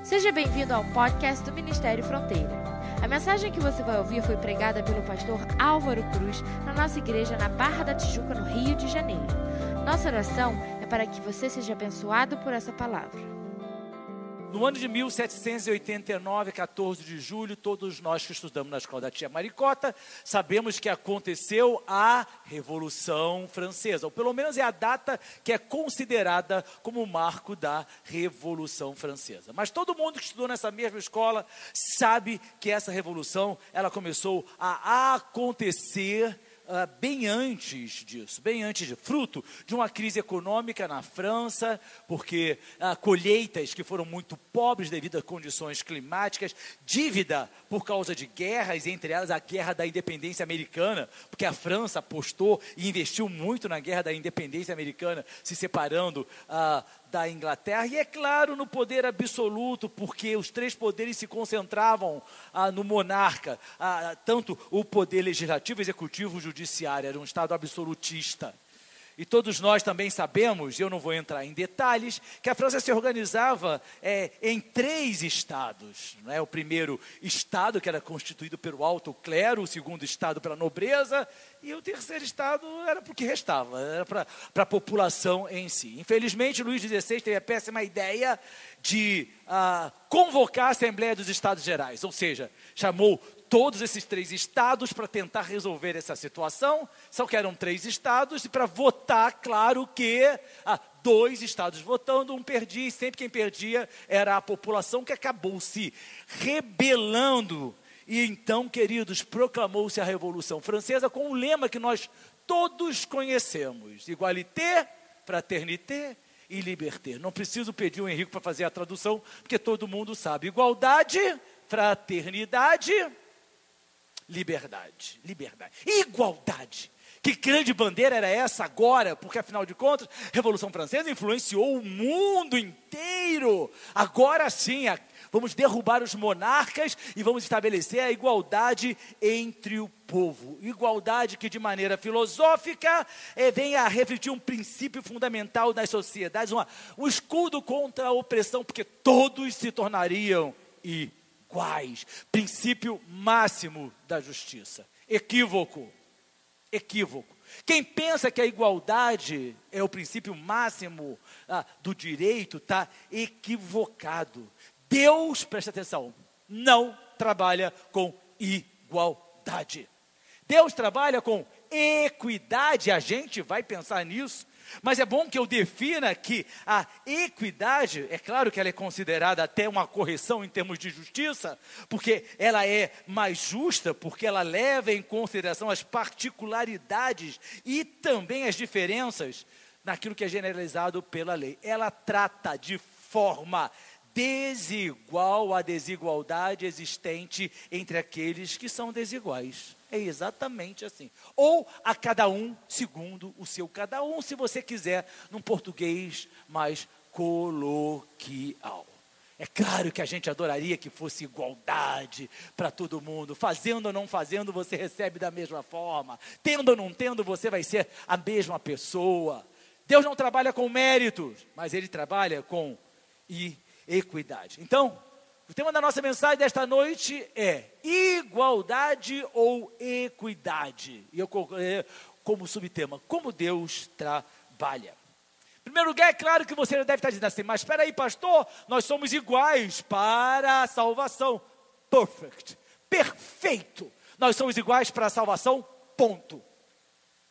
Seja bem-vindo ao podcast do Ministério Fronteira. A mensagem que você vai ouvir foi pregada pelo pastor Álvaro Cruz na nossa igreja na Barra da Tijuca, no Rio de Janeiro. Nossa oração é para que você seja abençoado por essa palavra. No ano de 1789, 14 de julho, todos nós que estudamos na escola da tia Maricota, sabemos que aconteceu a Revolução Francesa, ou pelo menos é a data que é considerada como o marco da Revolução Francesa. Mas todo mundo que estudou nessa mesma escola sabe que essa revolução, ela começou a acontecer bem antes disso, fruto de uma crise econômica na França, porque colheitas que foram muito pobres devido a condições climáticas, dívida por causa de guerras, entre elas a Guerra da Independência Americana, porque a França apostou e investiu muito na Guerra da Independência Americana, se separando da Inglaterra, e é claro, no poder absoluto, porque os três poderes se concentravam no monarca, tanto o poder legislativo, executivo, judiciário, era um estado absolutista. E todos nós também sabemos, eu não vou entrar em detalhes, que a França se organizava em 3 estados. Não é? O primeiro estado, que era constituído pelo alto clero, o segundo estado pela nobreza, e o terceiro estado era para o que restava, era para a população em si. Infelizmente, Luís XVI teve a péssima ideia de convocar a Assembleia dos Estados Gerais, ou seja, chamou todos esses 3 estados para tentar resolver essa situação, só que eram 3 estados, e para votar, claro que 2 estados votando, um perdia, e sempre quem perdia era a população, que acabou se rebelando. E então, queridos, proclamou-se a Revolução Francesa com um lema que nós todos conhecemos: igualité, fraternité e liberté. Não preciso pedir o Henrique para fazer a tradução, porque todo mundo sabe: igualdade, fraternidade, liberdade, igualdade. Que grande bandeira era essa agora? Porque afinal de contas, a Revolução Francesa influenciou o mundo inteiro. Agora sim, vamos derrubar os monarcas e vamos estabelecer a igualdade entre o povo. Igualdade que de maneira filosófica vem a refletir um princípio fundamental das sociedades, um escudo contra a opressão, porque todos se tornariam iguais. Princípio máximo da justiça. Equívoco. Quem pensa que a igualdade é o princípio máximo do direito está equivocado. Deus, presta atenção, não trabalha com igualdade. Deus trabalha com equidade. A gente vai pensar nisso. Mas é bom que eu defina que a equidade, é claro que ela é considerada até uma correção em termos de justiça, porque ela é mais justa, porque ela leva em consideração as particularidades e também as diferenças naquilo que é generalizado pela lei. Ela trata de forma desigual a desigualdade existente entre aqueles que são desiguais. É exatamente assim. Ou a cada um segundo o seu cada um, se você quiser, num português mais coloquial. É claro que a gente adoraria que fosse igualdade para todo mundo. Fazendo ou não fazendo, você recebe da mesma forma. Tendo ou não tendo, você vai ser a mesma pessoa. Deus não trabalha com méritos, mas Ele trabalha com equidade. Então, o tema da nossa mensagem desta noite é igualdade ou equidade. E eu coloquei como subtema, como Deus trabalha. Em primeiro lugar, é claro que você deve estar dizendo assim: mas espera aí, pastor, nós somos iguais para a salvação. Perfeito. Nós somos iguais para a salvação, ponto.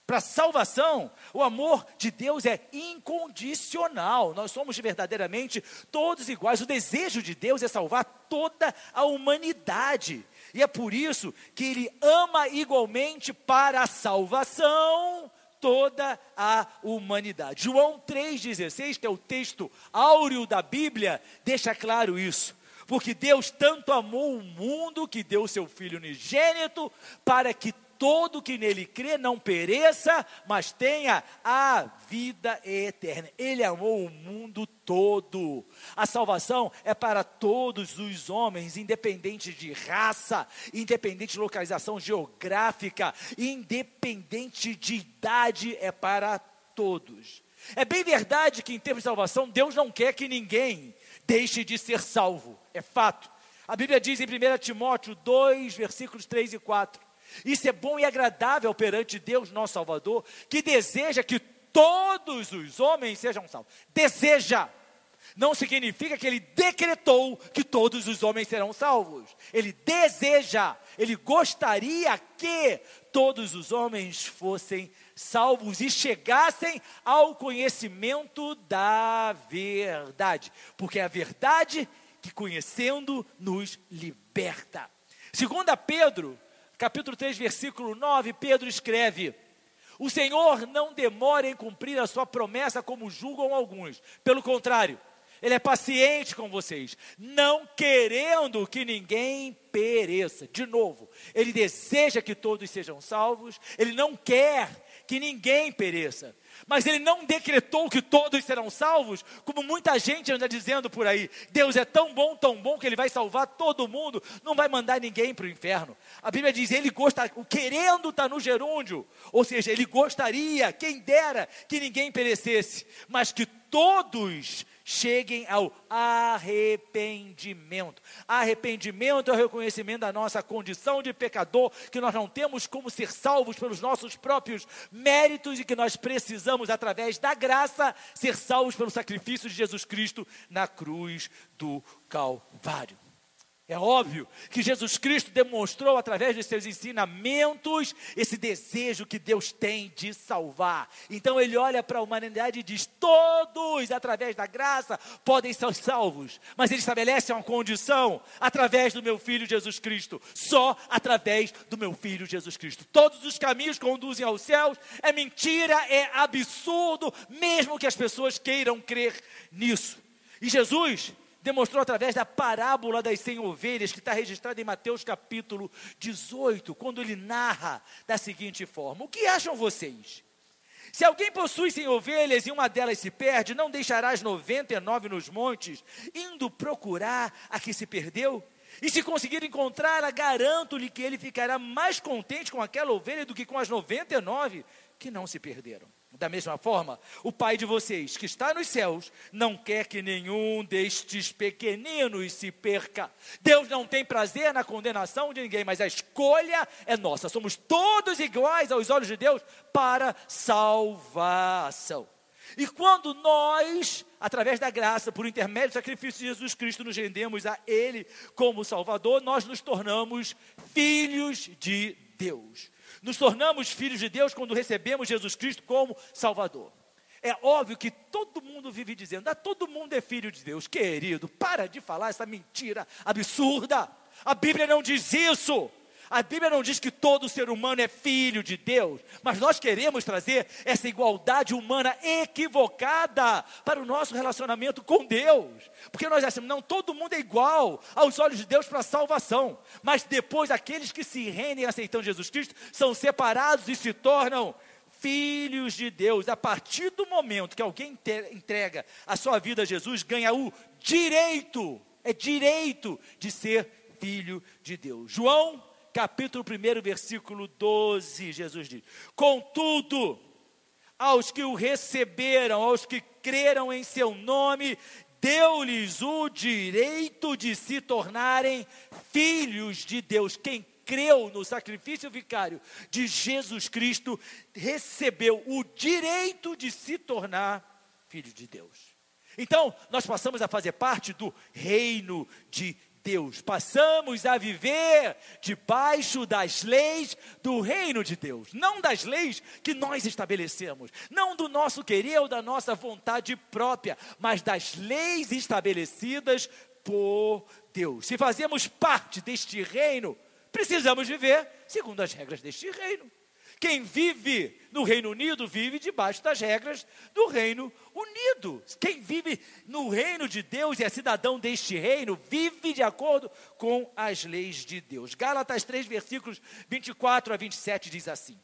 Para a salvação, o amor de Deus é incondicional. Nós somos verdadeiramente todos iguais. O desejo de Deus é salvar toda a humanidade. E é por isso que Ele ama igualmente para a salvação toda a humanidade. João 3,16, que é o texto áureo da Bíblia, deixa claro isso. Porque Deus tanto amou o mundo que deu seu Filho unigênito para que todo que nele crê não pereça, mas tenha a vida eterna. Ele amou o mundo todo. A salvação é para todos os homens, independente de raça, independente de localização geográfica, independente de idade, é para todos. É bem verdade que em termos de salvação, Deus não quer que ninguém deixe de ser salvo. É fato. A Bíblia diz em 1 Timóteo 2, versículos 3 e 4. Isso é bom e agradável perante Deus, nosso Salvador, que deseja que todos os homens sejam salvos. Deseja. Não significa que ele decretou que todos os homens serão salvos. Ele deseja, ele gostaria que todos os homens fossem salvos e chegassem ao conhecimento da verdade. Porque é a verdade que, conhecendo, nos liberta. 2 Pedro, capítulo 3, versículo 9, Pedro escreve: o Senhor não demora em cumprir a sua promessa como julgam alguns. Pelo contrário, Ele é paciente com vocês, não querendo que ninguém pereça. De novo, Ele deseja que todos sejam salvos, Ele não quer que ninguém pereça. Mas Ele não decretou que todos serão salvos, como muita gente anda dizendo por aí. Deus é tão bom que Ele vai salvar todo mundo, não vai mandar ninguém para o inferno. A Bíblia diz, Ele gosta, o querendo está no gerúndio, ou seja, Ele gostaria, quem dera, que ninguém perecesse, mas que todos cheguem ao arrependimento. Arrependimento é o reconhecimento da nossa condição de pecador, que nós não temos como ser salvos pelos nossos próprios méritos e que nós precisamos, através da graça, ser salvos pelo sacrifício de Jesus Cristo na cruz do Calvário. É óbvio que Jesus Cristo demonstrou através de seus ensinamentos esse desejo que Deus tem de salvar. Então Ele olha para a humanidade e diz, todos através da graça podem ser salvos. Mas Ele estabelece uma condição, através do meu Filho Jesus Cristo. Só através do meu Filho Jesus Cristo. Todos os caminhos conduzem aos céus. É mentira, é absurdo, mesmo que as pessoas queiram crer nisso. E Jesus demonstrou através da parábola das 100 ovelhas, que está registrada em Mateus capítulo 18, quando ele narra da seguinte forma: o que acham vocês? Se alguém possui 100 ovelhas e uma delas se perde, não deixará as 99 nos montes, indo procurar a que se perdeu? E se conseguir encontrá-la, garanto-lhe que ele ficará mais contente com aquela ovelha do que com as 99 que não se perderam. Da mesma forma, o Pai de vocês, que está nos céus, não quer que nenhum destes pequeninos se perca. Deus não tem prazer na condenação de ninguém, mas a escolha é nossa. Somos todos iguais aos olhos de Deus para salvação. E quando nós, através da graça, por intermédio do sacrifício de Jesus Cristo, nos rendemos a Ele como Salvador, nós nos tornamos filhos de Deus. Nos tornamos filhos de Deus quando recebemos Jesus Cristo como Salvador. É óbvio que todo mundo vive dizendo, todo mundo é filho de Deus. Querido, para de falar essa mentira absurda. A Bíblia não diz isso. A Bíblia não diz que todo ser humano é filho de Deus, mas nós queremos trazer essa igualdade humana equivocada para o nosso relacionamento com Deus. Porque nós achamos, não, todo mundo é igual aos olhos de Deus para a salvação. Mas depois aqueles que se rendem aceitando Jesus Cristo são separados e se tornam filhos de Deus. A partir do momento que alguém entrega a sua vida a Jesus, ganha o direito, direito de ser filho de Deus. João capítulo 1, versículo 12, Jesus diz: contudo, aos que o receberam, aos que creram em seu nome, deu-lhes o direito de se tornarem filhos de Deus. Quem creu no sacrifício vicário de Jesus Cristo, recebeu o direito de se tornar filho de Deus. Então, nós passamos a fazer parte do reino de Deus, passamos a viver debaixo das leis do reino de Deus, não das leis que nós estabelecemos, não do nosso querer ou da nossa vontade própria, mas das leis estabelecidas por Deus. Se fazemos parte deste reino, precisamos viver segundo as regras deste reino. Quem vive no Reino Unido, vive debaixo das regras do Reino Unido. Quem vive no reino de Deus e é cidadão deste reino, vive de acordo com as leis de Deus. Gálatas 3, versículos 24 a 27 diz assim: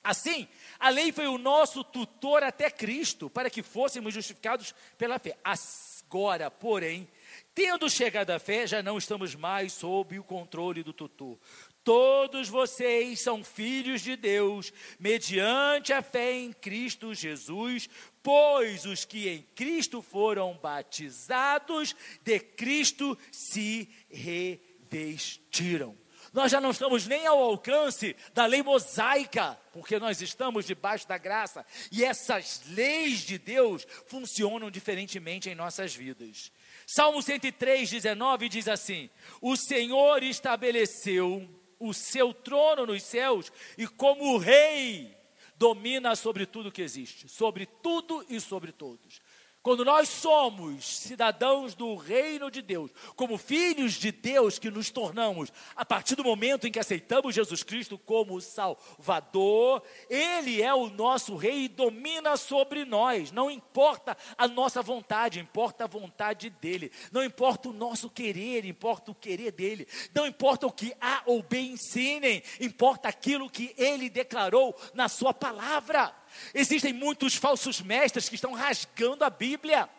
assim, a lei foi o nosso tutor até Cristo, para que fôssemos justificados pela fé. Agora, porém, tendo chegado à fé, já não estamos mais sob o controle do tutor. Todos vocês são filhos de Deus, mediante a fé em Cristo Jesus, pois os que em Cristo foram batizados, de Cristo se revestiram. Nós já não estamos nem ao alcance da lei mosaica, porque nós estamos debaixo da graça, e essas leis de Deus funcionam diferentemente em nossas vidas. Salmo 103:19 diz assim: o Senhor estabeleceu o seu trono nos céus, e como rei, domina sobre tudo que existe, sobre tudo e sobre todos. Quando nós somos cidadãos do reino de Deus, como filhos de Deus que nos tornamos, a partir do momento em que aceitamos Jesus Cristo como Salvador, Ele é o nosso rei e domina sobre nós. Não importa a nossa vontade, importa a vontade dEle. Não importa o nosso querer, importa o querer dEle. Não importa o que A ou B ensinem, importa aquilo que Ele declarou na sua palavra. Existem muitos falsos mestres que estão rasgando a Bíblia.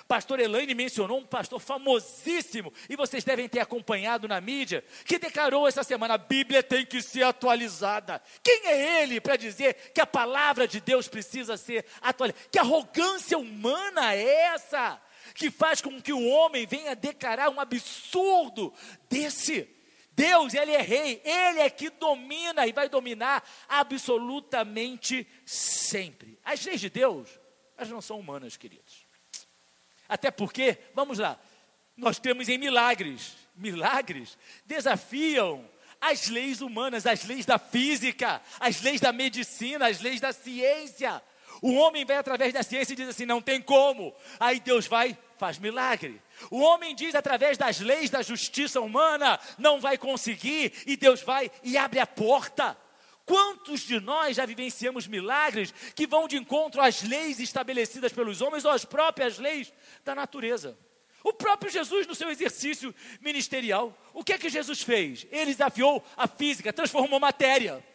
Pastor Elaine mencionou um pastor famosíssimo, e vocês devem ter acompanhado na mídia, que declarou essa semana: a Bíblia tem que ser atualizada. Quem é ele para dizer que a palavra de Deus precisa ser atualizada? Que arrogância humana é essa, que faz com que o homem venha declarar um absurdo desse? Deus, Ele é rei, Ele é que domina e vai dominar absolutamente sempre. As leis de Deus, elas não são humanas, queridos. Até porque, vamos lá, nós temos em milagres desafiam as leis humanas, as leis da física, as leis da medicina, as leis da ciência. O homem vai através da ciência e diz assim: não tem como. Aí Deus vai, faz milagre. O homem diz através das leis da justiça humana: não vai conseguir, e Deus vai e abre a porta. Quantos de nós já vivenciamos milagres que vão de encontro às leis estabelecidas pelos homens ou às próprias leis da natureza? O próprio Jesus, no seu exercício ministerial, o que é que Jesus fez? Ele desafiou a física, transformou matéria.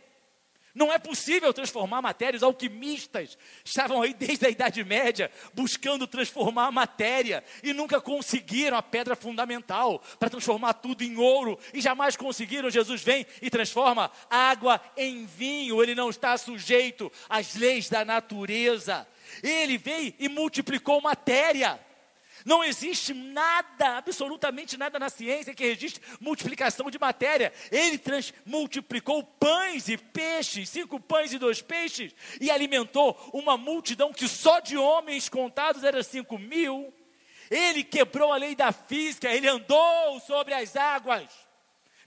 Não é possível transformar matéria. Os alquimistas estavam aí desde a Idade Média buscando transformar a matéria e nunca conseguiram a pedra fundamental para transformar tudo em ouro, e jamais conseguiram. Jesus vem e transforma água em vinho. Ele não está sujeito às leis da natureza. Ele veio e multiplicou matéria. Não existe nada, absolutamente nada na ciência que registre multiplicação de matéria. Ele multiplicou pães e peixes, 5 pães e 2 peixes, e alimentou uma multidão que só de homens contados era 5.000. Ele quebrou a lei da física, ele andou sobre as águas.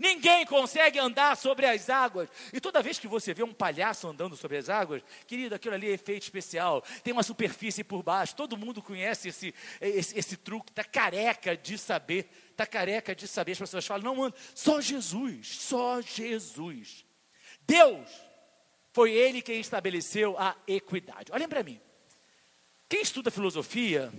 Ninguém consegue andar sobre as águas. E toda vez que você vê um palhaço andando sobre as águas, querido, aquilo ali é efeito especial. Tem uma superfície por baixo. Todo mundo conhece esse truque. Está careca de saber. Está careca de saber. As pessoas falam: não, mano, só Jesus. Só Jesus. Deus, foi Ele quem estabeleceu a equidade. Olhem para mim. Quem estuda filosofia...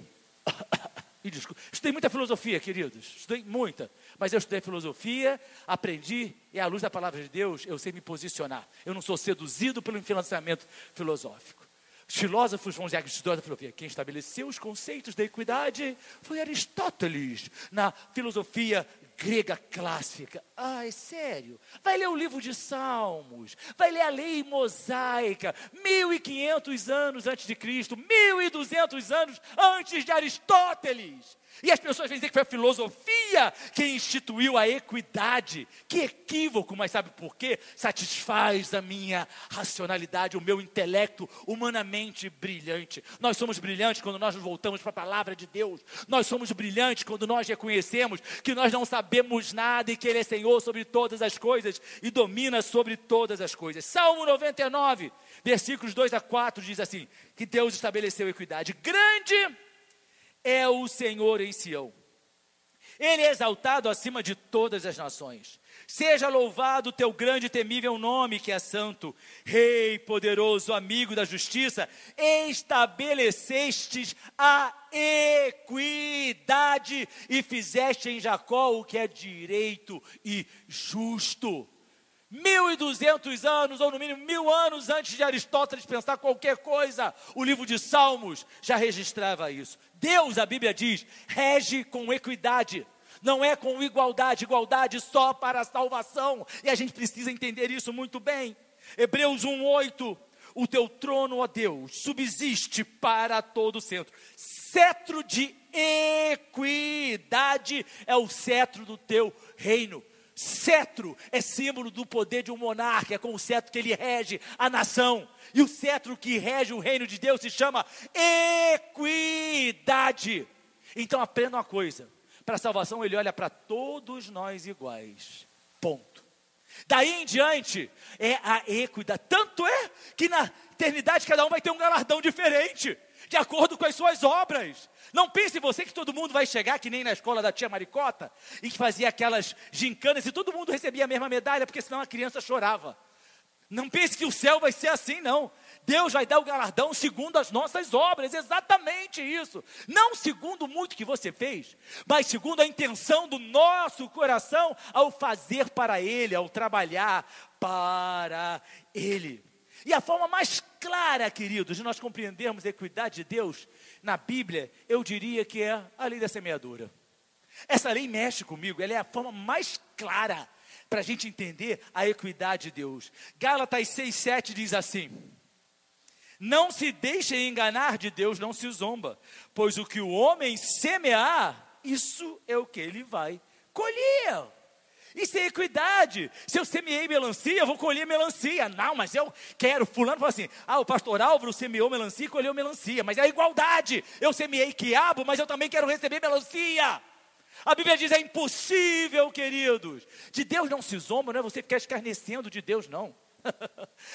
Estudei muita filosofia, queridos, estudei muita, mas eu estudei filosofia, aprendi, e à luz da palavra de Deus, eu sei me posicionar. Eu não sou seduzido pelo financiamento filosófico. Os filósofos vão dizer que estudou a filosofia. Quem estabeleceu os conceitos da equidade foi Aristóteles, na filosofia grega clássica. Ah, é sério? Vai ler o livro de Salmos, vai ler a lei mosaica, 1.500 anos antes de Cristo, 1.200 anos antes de Aristóteles. E as pessoas vêm dizer que foi a filosofia que instituiu a equidade. Que equívoco, mas sabe por quê? Satisfaz a minha racionalidade, o meu intelecto humanamente brilhante. Nós somos brilhantes quando nós nos voltamos para a palavra de Deus. Nós somos brilhantes quando nós reconhecemos que nós não sabemos nada e que Ele é Senhor sobre todas as coisas e domina sobre todas as coisas. Salmo 99, versículos 2-4 diz assim, que Deus estabeleceu a equidade. Grande é o Senhor em Sião. Ele é exaltado acima de todas as nações. Seja louvado o teu grande e temível nome, que é santo. Rei poderoso, amigo da justiça, estabelecestes a equidade e fizeste em Jacó o que é direito e justo. 1.200 anos, ou no mínimo 1.000 anos antes de Aristóteles pensar qualquer coisa, o livro de Salmos já registrava isso. Deus, a Bíblia diz, rege com equidade. Não é com igualdade só para a salvação. E a gente precisa entender isso muito bem. Hebreus 1:8, o teu trono, ó Deus, subsiste para todo sempre. Cetro de equidade é o cetro do teu reino. Cetro é símbolo do poder de um monarca, é com o cetro que ele rege a nação. E o cetro que rege o reino de Deus se chama equidade. Então aprenda uma coisa, para a salvação ele olha para todos nós iguais, ponto. Daí em diante é a equidade, tanto é que na eternidade cada um vai ter um galardão diferente, de acordo com as suas obras. Não pense você que todo mundo vai chegar que nem na escola da tia Maricota, e que fazia aquelas gincanas e todo mundo recebia a mesma medalha, porque senão a criança chorava. Não pense que o céu vai ser assim, não. Deus vai dar o galardão segundo as nossas obras, exatamente isso. Não segundo muito que você fez, mas segundo a intenção do nosso coração ao fazer para Ele, ao trabalhar para Ele. E a forma mais clara, queridos, de nós compreendermos a equidade de Deus na Bíblia, eu diria que é a lei da semeadura. Essa lei mexe comigo, ela é a forma mais clara para a gente entender a equidade de Deus. Gálatas 6:7 diz assim: não se deixem enganar, de Deus não se zomba, pois o que o homem semear, isso é o que ele vai colher. Isso é equidade. Se eu semeei melancia, eu vou colher melancia. Não, mas eu quero. Fulano fala assim: o pastor Álvaro semeou melancia e colheu melancia. Mas é a igualdade. Eu semeei quiabo, mas eu também quero receber melancia. A Bíblia diz: é impossível, queridos. De Deus não se zomba, não é você ficar escarnecendo de Deus, não.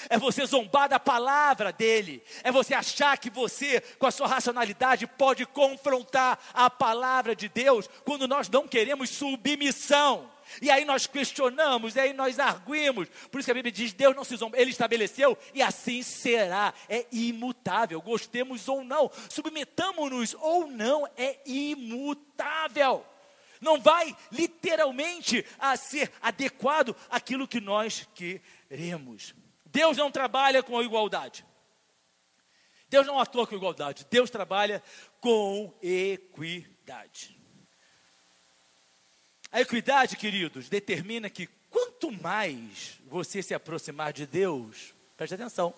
É você zombar da palavra dele. É você achar que você, com a sua racionalidade, pode confrontar a palavra de Deus, quando nós não queremos submissão. E aí nós questionamos, e aí nós arguimos. Por isso que a Bíblia diz: Deus não se zomba, Ele estabeleceu e assim será. É imutável, gostemos ou não, submetamos-nos ou não, é imutável. Não vai literalmente a ser adequado àquilo que nós queremos. Deus não trabalha com a igualdade. Deus não atua com igualdade. Deus trabalha com equidade. A equidade, queridos, determina que quanto mais você se aproximar de Deus, preste atenção,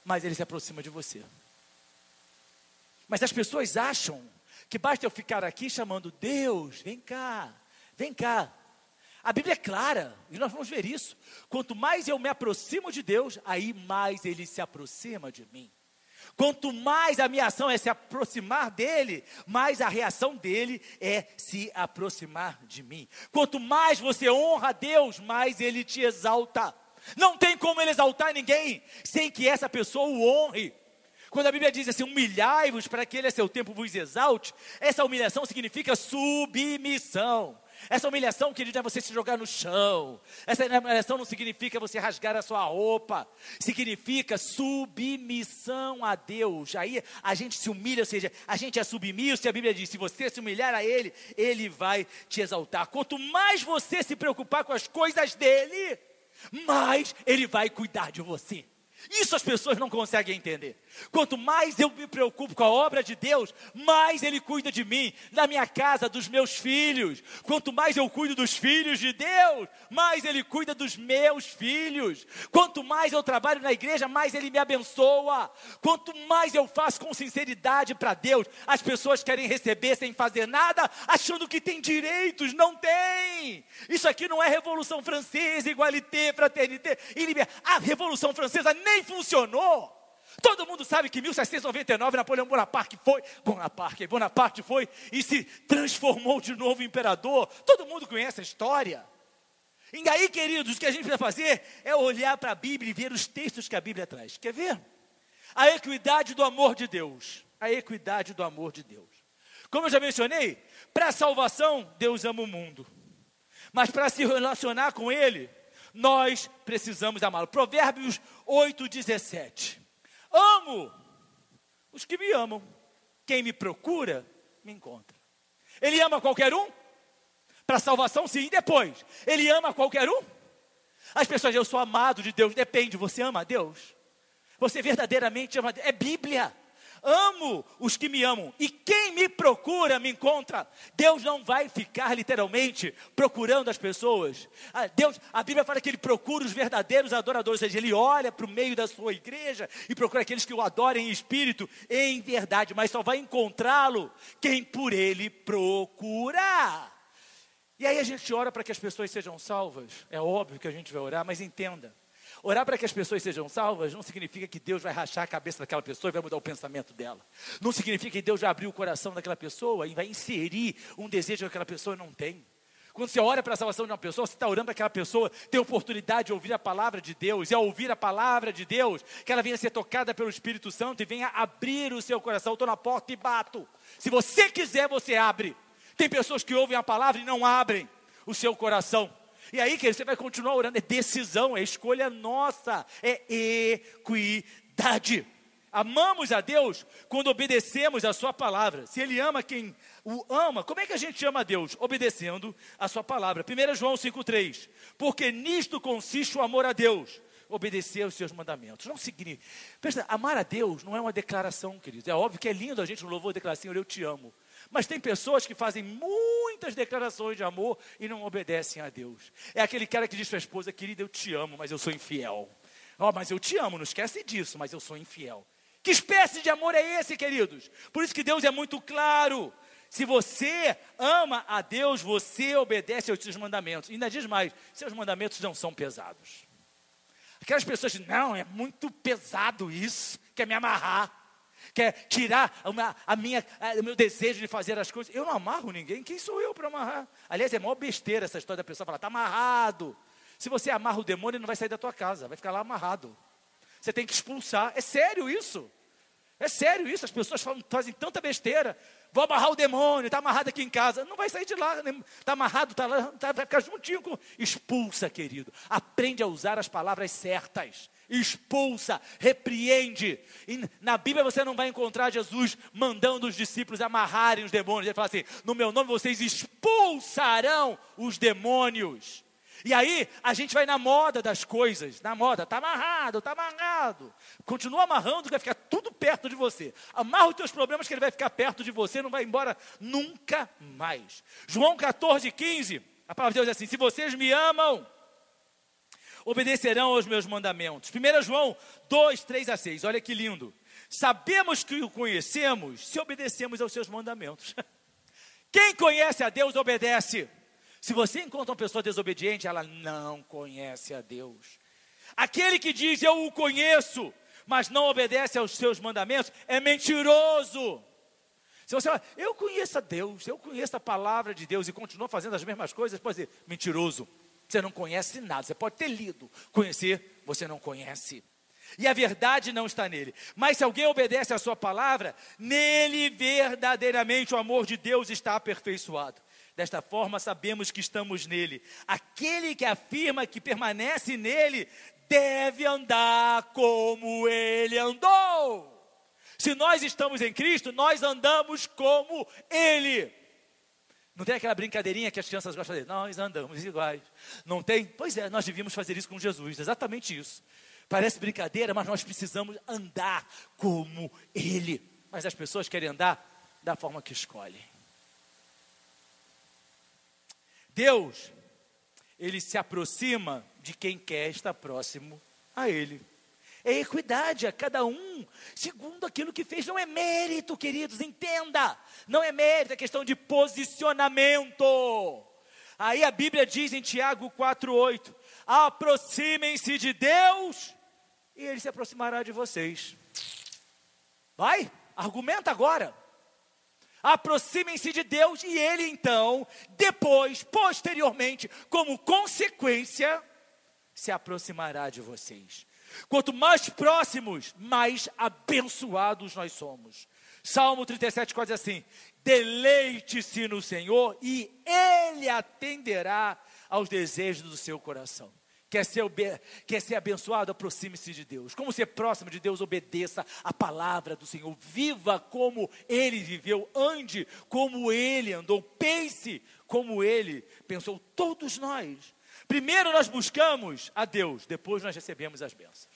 mais Ele se aproxima de você. Mas as pessoas acham que basta eu ficar aqui chamando: Deus, vem cá, vem cá. A Bíblia é clara, e nós vamos ver isso. Quanto mais eu me aproximo de Deus, aí mais Ele se aproxima de mim. Quanto mais a minha ação é se aproximar dEle, mais a reação dEle é se aproximar de mim. Quanto mais você honra a Deus, mais Ele te exalta. Não tem como Ele exaltar ninguém sem que essa pessoa o honre. Quando a Bíblia diz assim: humilhai-vos para que Ele a seu tempo vos exalte, essa humilhação significa submissão. Essa humilhação, querido, é você se jogar no chão. Essa humilhação não significa você rasgar a sua roupa. Significa submissão a Deus. Aí a gente se humilha, ou seja, a gente é submisso. E a Bíblia diz: se você se humilhar a Ele, Ele vai te exaltar. Quanto mais você se preocupar com as coisas dEle, mais Ele vai cuidar de você. Isso as pessoas não conseguem entender. Quanto mais eu me preocupo com a obra de Deus, mais Ele cuida de mim, da minha casa, dos meus filhos. Quanto mais eu cuido dos filhos de Deus, mais Ele cuida dos meus filhos. Quanto mais eu trabalho na igreja, mais Ele me abençoa. Quanto mais eu faço com sinceridade para Deus, as pessoas querem receber sem fazer nada, achando que tem direitos. Não tem. Isso aqui não é Revolução Francesa, igualité, fraternité e liberdade. A Revolução Francesa nem funcionou. Todo mundo sabe que em 1799 Napoleão Bonaparte foi e se transformou de novo em imperador. Todo mundo conhece a história. E aí, queridos, o que a gente precisa fazer é olhar para a Bíblia e ver os textos que a Bíblia traz. Quer ver? A equidade do amor de Deus. A equidade do amor de Deus. Como eu já mencionei, para a salvação, Deus ama o mundo. Mas para se relacionar com Ele, nós precisamos amá-lo. Provérbios 8:17. Amo os que me amam. Quem me procura, me encontra. Ele ama qualquer um? Para a salvação, sim. E depois? Ele ama qualquer um? As pessoas dizem: eu sou amado de Deus. Depende, você ama a Deus? Você verdadeiramente ama a Deus? É Bíblia. amo os que me amam, e quem me procura me encontra. Deus não vai ficar literalmente procurando as pessoas. A Bíblia fala que Ele procura os verdadeiros adoradores, ou seja, Ele olha para o meio da sua igreja e procura aqueles que o adorem em espírito, em verdade, mas só vai encontrá-lo quem por Ele procurar. E aí a gente ora para que as pessoas sejam salvas. É óbvio que a gente vai orar, mas entenda. Orar para que as pessoas sejam salvas não significa que Deus vai rachar a cabeça daquela pessoa e vai mudar o pensamento dela. Não significa que Deus vai abrir o coração daquela pessoa e vai inserir um desejo que aquela pessoa não tem. Quando você ora para a salvação de uma pessoa, você está orando para que aquela pessoa tenha a oportunidade de ouvir a palavra de Deus. E ao ouvir a palavra de Deus, que ela venha ser tocada pelo Espírito Santo e venha abrir o seu coração. Eu estou na porta e bato. Se você quiser, você abre. Tem pessoas que ouvem a palavra e não abrem o seu coração. E aí, querido, você vai continuar orando. É decisão, é escolha nossa, é equidade. Amamos a Deus quando obedecemos a sua palavra. Se Ele ama quem o ama, como é que a gente ama a Deus? Obedecendo a sua palavra. 1 João 5,3. Porque nisto consiste o amor a Deus, obedecer aos seus mandamentos. Não significa, pensa, amar a Deus não é uma declaração, querido. É óbvio que é lindo a gente no louvor declarar, Senhor, eu te amo. Mas tem pessoas que fazem muitas declarações de amor e não obedecem a Deus. É aquele cara que diz para a esposa, querida, eu te amo, mas eu sou infiel. Mas eu te amo, não esquece disso, mas eu sou infiel. Que espécie de amor é esse, queridos? Por isso que Deus é muito claro. Se você ama a Deus, você obedece aos seus mandamentos. E ainda diz mais, seus mandamentos não são pesados. Aquelas pessoas dizem, não, é muito pesado isso, quer me amarrar. Quer tirar o meu desejo de fazer as coisas. Eu não amarro ninguém, quem sou eu para amarrar? Aliás, é maior besteira essa história da pessoa falar, está amarrado. Se você amarra o demônio, ele não vai sair da tua casa, vai ficar lá amarrado. Você tem que expulsar, é sério isso. É sério isso, as pessoas fazem tanta besteira. Vou amarrar o demônio, está amarrado aqui em casa. Não vai sair de lá, está amarrado, está lá, vai ficar juntinho com... Expulsa, querido. Aprende a usar as palavras certas. Expulsa, repreende. E na Bíblia você não vai encontrar Jesus mandando os discípulos amarrarem os demônios. Ele fala assim, no meu nome vocês expulsarão os demônios. E aí a gente vai na moda das coisas, na moda, está amarrado. Continua amarrando que vai ficar tudo perto de você. Amarra os teus problemas que ele vai ficar perto de você, não vai embora nunca mais. João 14,15, a palavra de Deus é assim, se vocês me amam, obedecerão aos meus mandamentos. 1 João 2, 3 a 6, olha que lindo. Sabemos que o conhecemos se obedecemos aos seus mandamentos. Quem conhece a Deus, obedece. Se você encontra uma pessoa desobediente, ela não conhece a Deus. Aquele que diz, eu o conheço, mas não obedece aos seus mandamentos, é mentiroso. Se você fala, eu conheço a Deus, eu conheço a palavra de Deus e continua fazendo as mesmas coisas, pode dizer, mentiroso. Você não conhece nada, você pode ter lido, conhecer, você não conhece. E a verdade não está nele. Mas se alguém obedece à sua palavra, nele verdadeiramente o amor de Deus está aperfeiçoado. Desta forma sabemos que estamos nele. Aquele que afirma que permanece nele, deve andar como ele andou. Se nós estamos em Cristo, nós andamos como ele. Não tem aquela brincadeirinha que as crianças gostam de fazer? Nós andamos iguais. Não tem? Pois é, nós devíamos fazer isso com Jesus, exatamente isso. Parece brincadeira, mas nós precisamos andar como ele. Mas as pessoas querem andar da forma que escolhem. Deus, ele se aproxima de quem quer estar próximo a ele. É equidade a cada um, segundo aquilo que fez. Não é mérito, queridos, entenda. Não é mérito, é questão de posicionamento. Aí a Bíblia diz em Tiago 4,8, aproximem-se de Deus e Ele se aproximará de vocês. Vai, argumenta agora. Aproximem-se de Deus e Ele então, depois, posteriormente, como consequência, se aproximará de vocês. Quanto mais próximos, mais abençoados nós somos. Salmo 37,4 diz assim, deleite-se no Senhor e Ele atenderá aos desejos do seu coração. Quer ser abençoado? Aproxime-se de Deus. Como ser próximo de Deus? Obedeça a palavra do Senhor. Viva como Ele viveu. Ande como Ele andou. Pense como Ele pensou. Todos nós. Primeiro nós buscamos a Deus. Depois nós recebemos as bênçãos.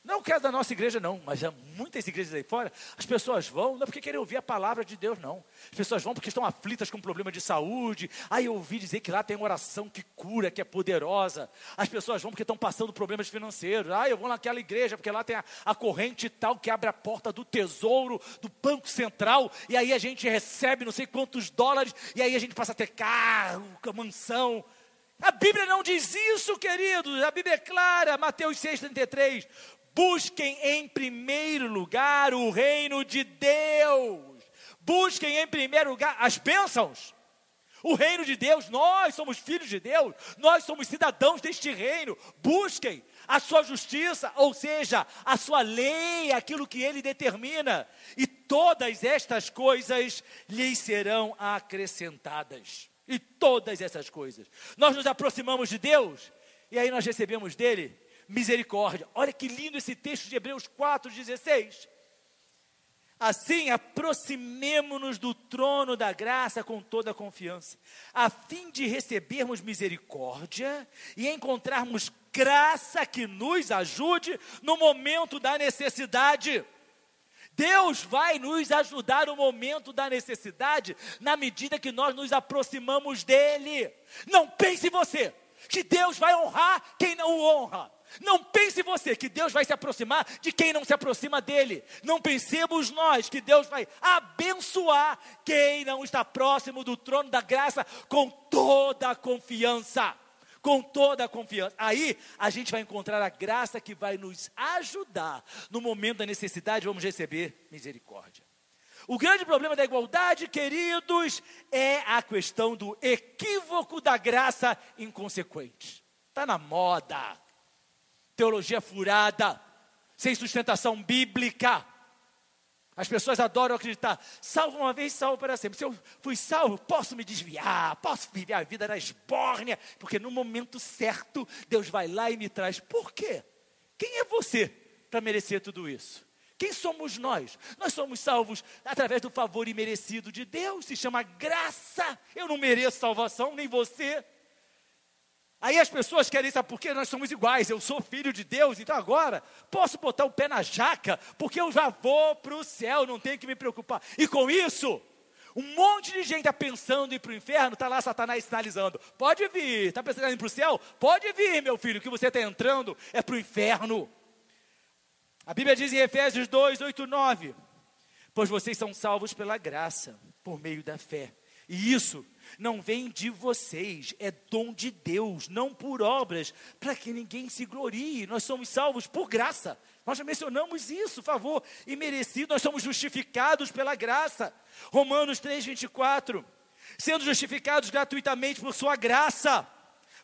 Não quero da nossa igreja não, mas há muitas igrejas aí fora, as pessoas vão, não porque querem ouvir a palavra de Deus não. As pessoas vão porque estão aflitas com problema de saúde. Aí eu ouvi dizer que lá tem uma oração que cura, que é poderosa. As pessoas vão porque estão passando problemas financeiros. Eu vou naquela igreja porque lá tem a corrente tal que abre a porta do tesouro, do Banco Central. E aí a gente recebe não sei quantos dólares, e aí a gente passa a ter carro, mansão. A Bíblia não diz isso, queridos. A Bíblia é clara, Mateus 6,33. Busquem em primeiro lugar o reino de Deus. Busquem em primeiro lugar as bênçãos. O reino de Deus, nós somos filhos de Deus. Nós somos cidadãos deste reino. Busquem a sua justiça, ou seja, a sua lei, aquilo que Ele determina. E todas estas coisas lhes serão acrescentadas. E todas essas coisas. Nós nos aproximamos de Deus e aí nós recebemos dele misericórdia. Olha que lindo esse texto de Hebreus 4,16. Assim, aproximemo-nos do trono da graça com toda a confiança, a fim de recebermos misericórdia e encontrarmos graça que nos ajude no momento da necessidade. Deus vai nos ajudar no momento da necessidade, na medida que nós nos aproximamos dele. Não pense você que Deus vai honrar quem não o honra. Não pense você que Deus vai se aproximar de quem não se aproxima dele. Não pensemos nós que Deus vai abençoar quem não está próximo do trono da graça com toda a confiança. Com toda a confiança. Aí a gente vai encontrar a graça que vai nos ajudar. No momento da necessidade vamos receber misericórdia. O grande problema da igualdade, queridos, é a questão do equívoco da graça inconsequente. Está na moda. Teologia furada, sem sustentação bíblica. As pessoas adoram acreditar, salvo uma vez, salvo para sempre. Se eu fui salvo, posso me desviar, posso viver a vida na esbórnia, porque no momento certo, Deus vai lá e me traz. Por quê? Quem é você para merecer tudo isso? Quem somos nós? Nós somos salvos através do favor imerecido de Deus, se chama graça. Eu não mereço salvação, nem você. Aí as pessoas querem saber por que nós somos iguais. Eu sou filho de Deus, então agora posso botar o pé na jaca, porque eu já vou para o céu, não tenho que me preocupar. E com isso, um monte de gente está pensando em ir para o inferno, está lá Satanás sinalizando. Pode vir, está pensando em ir para o céu? Pode vir, meu filho, que você está entrando é para o inferno. A Bíblia diz em Efésios 2, 8, 9. Pois vocês são salvos pela graça, por meio da fé. E isso não vem de vocês, é dom de Deus, não por obras, para que ninguém se glorie. Nós somos salvos por graça. Nós já mencionamos isso, favor imerecido. Nós somos justificados pela graça. Romanos 3, 24. Sendo justificados gratuitamente por sua graça,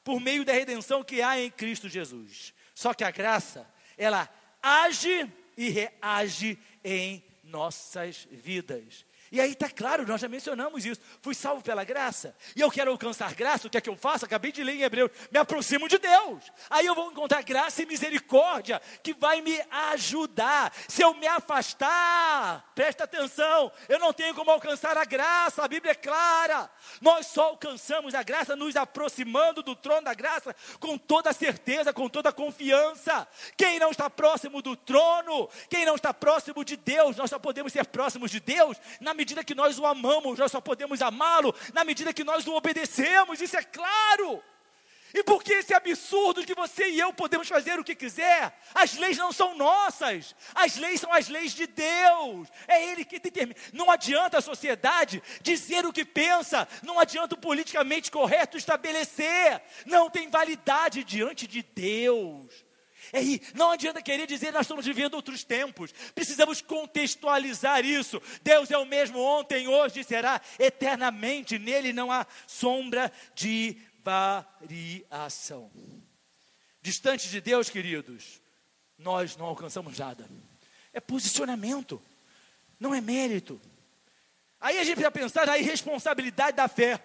por meio da redenção que há em Cristo Jesus. Só que a graça, ela age e reage em nossas vidas. E aí está claro, nós já mencionamos isso. Fui salvo pela graça. E eu quero alcançar graça, o que é que eu faço? Acabei de ler em Hebreus. Me aproximo de Deus. Aí eu vou encontrar graça e misericórdia que vai me ajudar. Se eu me afastar, presta atenção, eu não tenho como alcançar a graça. A Bíblia é clara. Nós só alcançamos a graça nos aproximando do trono da graça com toda certeza, com toda confiança. Quem não está próximo do trono, quem não está próximo de Deus, nós só podemos ser próximos de Deus na medida que nós o amamos. Nós só podemos amá-lo na medida que nós o obedecemos, isso é claro. E por que esse absurdo de que você e eu podemos fazer o que quiser? As leis não são nossas, as leis são as leis de Deus, é Ele que determina. Não adianta a sociedade dizer o que pensa, não adianta o politicamente correto estabelecer, não tem validade diante de Deus. Não adianta querer dizer nós estamos vivendo outros tempos. Precisamos contextualizar isso. Deus é o mesmo ontem, hoje e será eternamente. Nele não há sombra de variação. Distante de Deus, queridos, nós não alcançamos nada. É posicionamento, não é mérito. Aí a gente precisa pensar na irresponsabilidade da fé.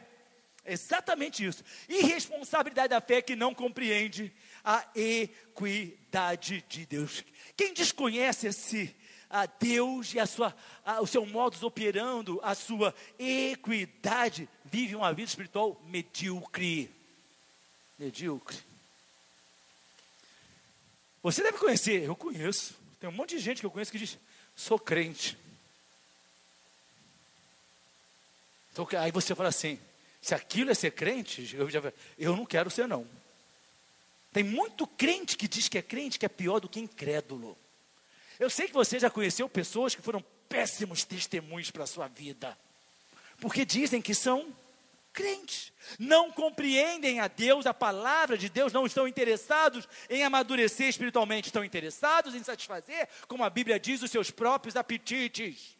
Exatamente isso. Irresponsabilidade da fé que não compreende a equidade de Deus. Quem desconhece a Deus e o seu modus operando, a sua equidade, vive uma vida espiritual medíocre. Medíocre. Você deve conhecer, eu conheço. Tem um monte de gente que eu conheço que diz, sou crente. Então, aí você fala assim, se aquilo é ser crente, eu não quero ser não. Tem muito crente que diz que é pior do que incrédulo. Eu sei que você já conheceu pessoas que foram péssimos testemunhos para a sua vida. Porque dizem que são crentes. Não compreendem a Deus, a palavra de Deus, não estão interessados em amadurecer espiritualmente. Estão interessados em satisfazer, como a Bíblia diz, os seus próprios apetites.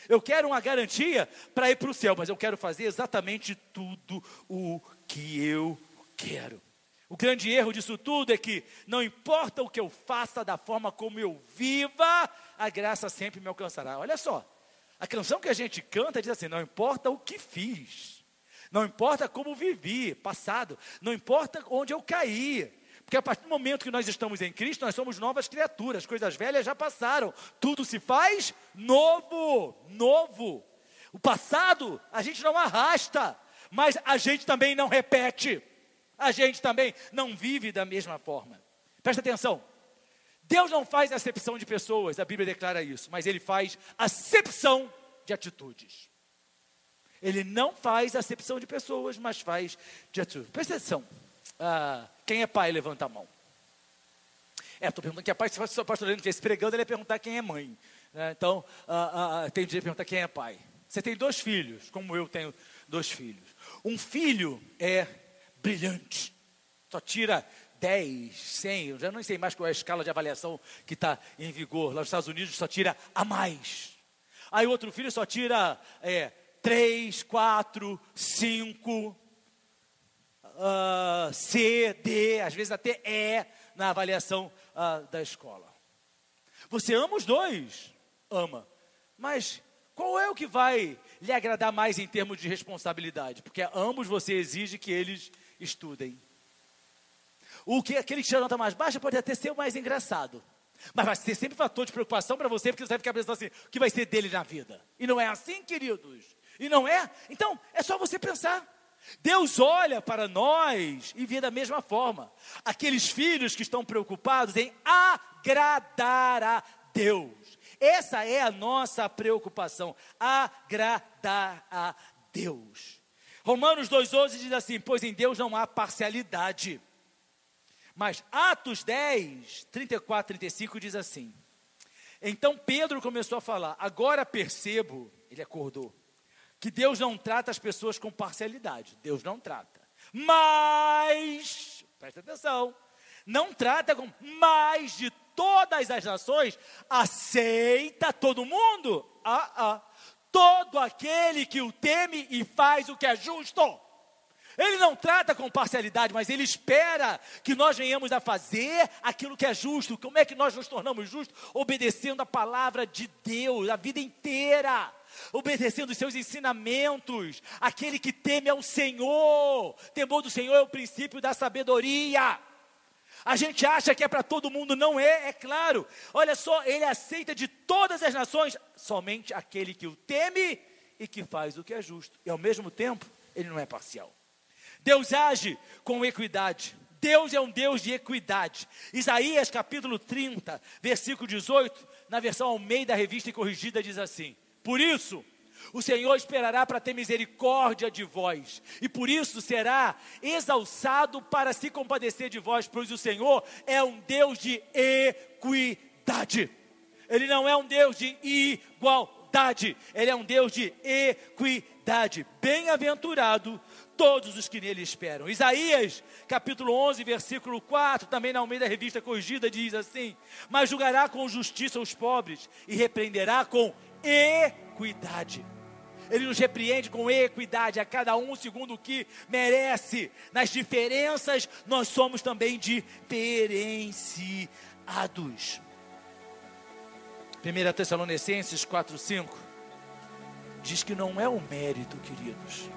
Eu quero uma garantia para ir para o céu, mas eu quero fazer exatamente tudo o que eu quero. O grande erro disso tudo é que não importa o que eu faça, da forma como eu viva, a graça sempre me alcançará. Olha só, a canção que a gente canta diz assim, não importa o que fiz, não importa como vivi, passado, não importa onde eu caí. Porque a partir do momento que nós estamos em Cristo, nós somos novas criaturas, coisas velhas já passaram, tudo se faz novo. O passado a gente não arrasta, mas a gente também não repete, a gente também não vive da mesma forma. Presta atenção, Deus não faz acepção de pessoas, a Bíblia declara isso, mas Ele faz acepção de atitudes. Ele não faz acepção de pessoas, mas faz de atitudes. Presta atenção. Quem é pai, levanta a mão. Estou perguntando que é pai, se o pastor não estivesse pregando, ele ia perguntar quem é mãe. Então, tem direito de perguntar quem é pai. Você tem 2 filhos, como eu tenho 2 filhos. Um filho é brilhante, só tira 10, 100, eu já não sei mais qual é a escala de avaliação que está em vigor. Lá nos Estados Unidos só tira a mais. Aí o outro filho só tira 3, 4, 5... C, D, às vezes até E na avaliação da escola. Você ama os 2? Ama. Mas qual é o que vai lhe agradar mais em termos de responsabilidade? Porque ambos você exige que eles estudem. Aquele que tira nota mais baixa pode até ser o mais engraçado. Mas vai ser sempre fator de preocupação para você, porque você vai ficar pensando assim, o que vai ser dele na vida? E não é assim, queridos? E não é? Então, é só você pensar. Deus olha para nós e vê da mesma forma. Aqueles filhos que estão preocupados em agradar a Deus. Essa é a nossa preocupação, agradar a Deus. Romanos 2,11 diz assim, pois em Deus não há parcialidade. Mas Atos 10, 34, 35 diz assim, então Pedro começou a falar, agora percebo, ele acordou, que Deus não trata as pessoas com parcialidade. Deus não trata. Mas, presta atenção, não trata com mais de todas as nações, aceita todo mundo. Todo aquele que o teme e faz o que é justo. Ele não trata com parcialidade, mas Ele espera que nós venhamos a fazer aquilo que é justo. Como é que nós nos tornamos justos? Obedecendo a palavra de Deus a vida inteira. Obedecendo os seus ensinamentos. Aquele que teme ao Senhor. Temor do Senhor é o princípio da sabedoria. A gente acha que é para todo mundo, não é, é claro. Olha só, Ele aceita de todas as nações, somente aquele que o teme e que faz o que é justo. E ao mesmo tempo, Ele não é parcial. Deus age com equidade. Deus é um Deus de equidade. Isaías capítulo 30, versículo 18, na versão Almeida Revista e Corrigida, diz assim, por isso, o Senhor esperará para ter misericórdia de vós, e por isso será exalçado para se compadecer de vós, pois o Senhor é um Deus de equidade. Ele não é um Deus de igualdade, Ele é um Deus de equidade. Bem-aventurado todos os que nele esperam. Isaías, capítulo 11, versículo 4, também na Almeida Revista Corrigida, diz assim, mas julgará com justiça os pobres e repreenderá com equidade. Ele nos repreende com equidade, a cada um segundo o que merece. Nas diferenças, nós somos também diferenciados. 1 Tessalonicenses 4:5 diz que não é o mérito, queridos,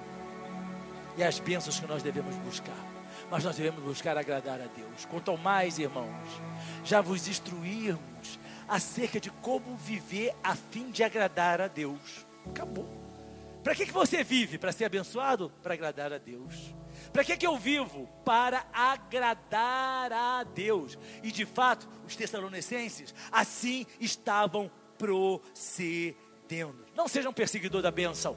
e as bênçãos que nós devemos buscar, mas nós devemos buscar agradar a Deus. Quanto ao mais, irmãos, já vos instruímos acerca de como viver a fim de agradar a Deus. Acabou. Para que você vive? Para ser abençoado? Para agradar a Deus. Para que eu vivo? Para agradar a Deus. E de fato, os Tessalonicenses assim estavam procedendo. Não sejam perseguidor da bênção.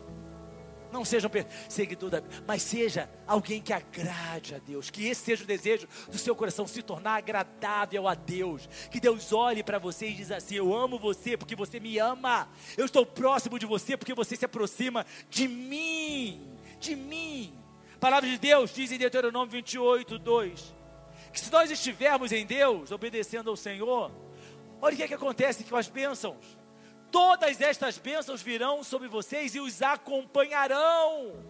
Não seja um perseguidor, mas seja alguém que agrade a Deus. Que esse seja o desejo do seu coração, se tornar agradável a Deus. Que Deus olhe para você e diz assim: eu amo você porque você me ama. Eu estou próximo de você porque você se aproxima de mim. De mim. A palavra de Deus diz em Deuteronômio 28, 2. Que se nós estivermos em Deus, obedecendo ao Senhor, olha o que acontece com as bênçãos. Todas estas bênçãos virão sobre vocês e os acompanharão,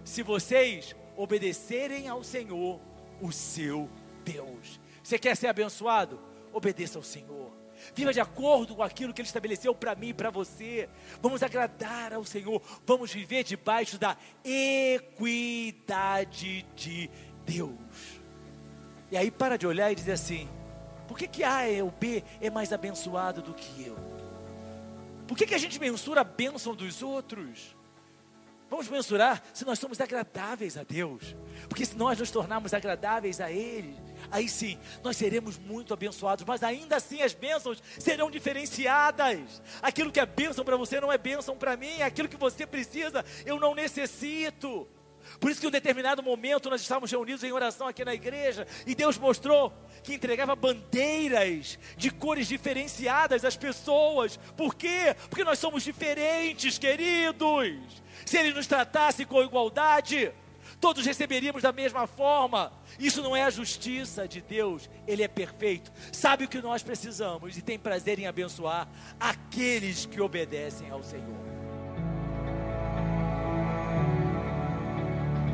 se vocês obedecerem ao Senhor, o seu Deus. Você quer ser abençoado? Obedeça ao Senhor. Viva de acordo com aquilo que Ele estabeleceu para mim e para você. Vamos agradar ao Senhor. Vamos viver debaixo da equidade de Deus. E aí para de olhar e dizer assim: por que A ou B é mais abençoado do que eu? Por que a gente mensura a bênção dos outros? Vamos mensurar se nós somos agradáveis a Deus. Porque se nós nos tornarmos agradáveis a Ele, aí sim, nós seremos muito abençoados. Mas ainda assim as bênçãos serão diferenciadas. Aquilo que é bênção para você não é bênção para mim. Aquilo que você precisa, eu não necessito. Por isso que em um determinado momento nós estávamos reunidos em oração aqui na igreja, e Deus mostrou que entregava bandeiras de cores diferenciadas às pessoas. Por quê? Porque nós somos diferentes, queridos. Se Ele nos tratasse com igualdade, todos receberíamos da mesma forma. Isso não é a justiça de Deus. Ele é perfeito, sabe o que nós precisamos e tem prazer em abençoar aqueles que obedecem ao Senhor.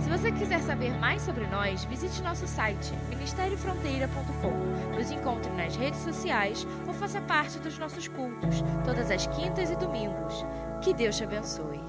Se você quiser saber mais sobre nós, visite nosso site, ministeriofronteira.com. Nos encontre nas redes sociais ou faça parte dos nossos cultos, todas as quintas e domingos. Que Deus te abençoe.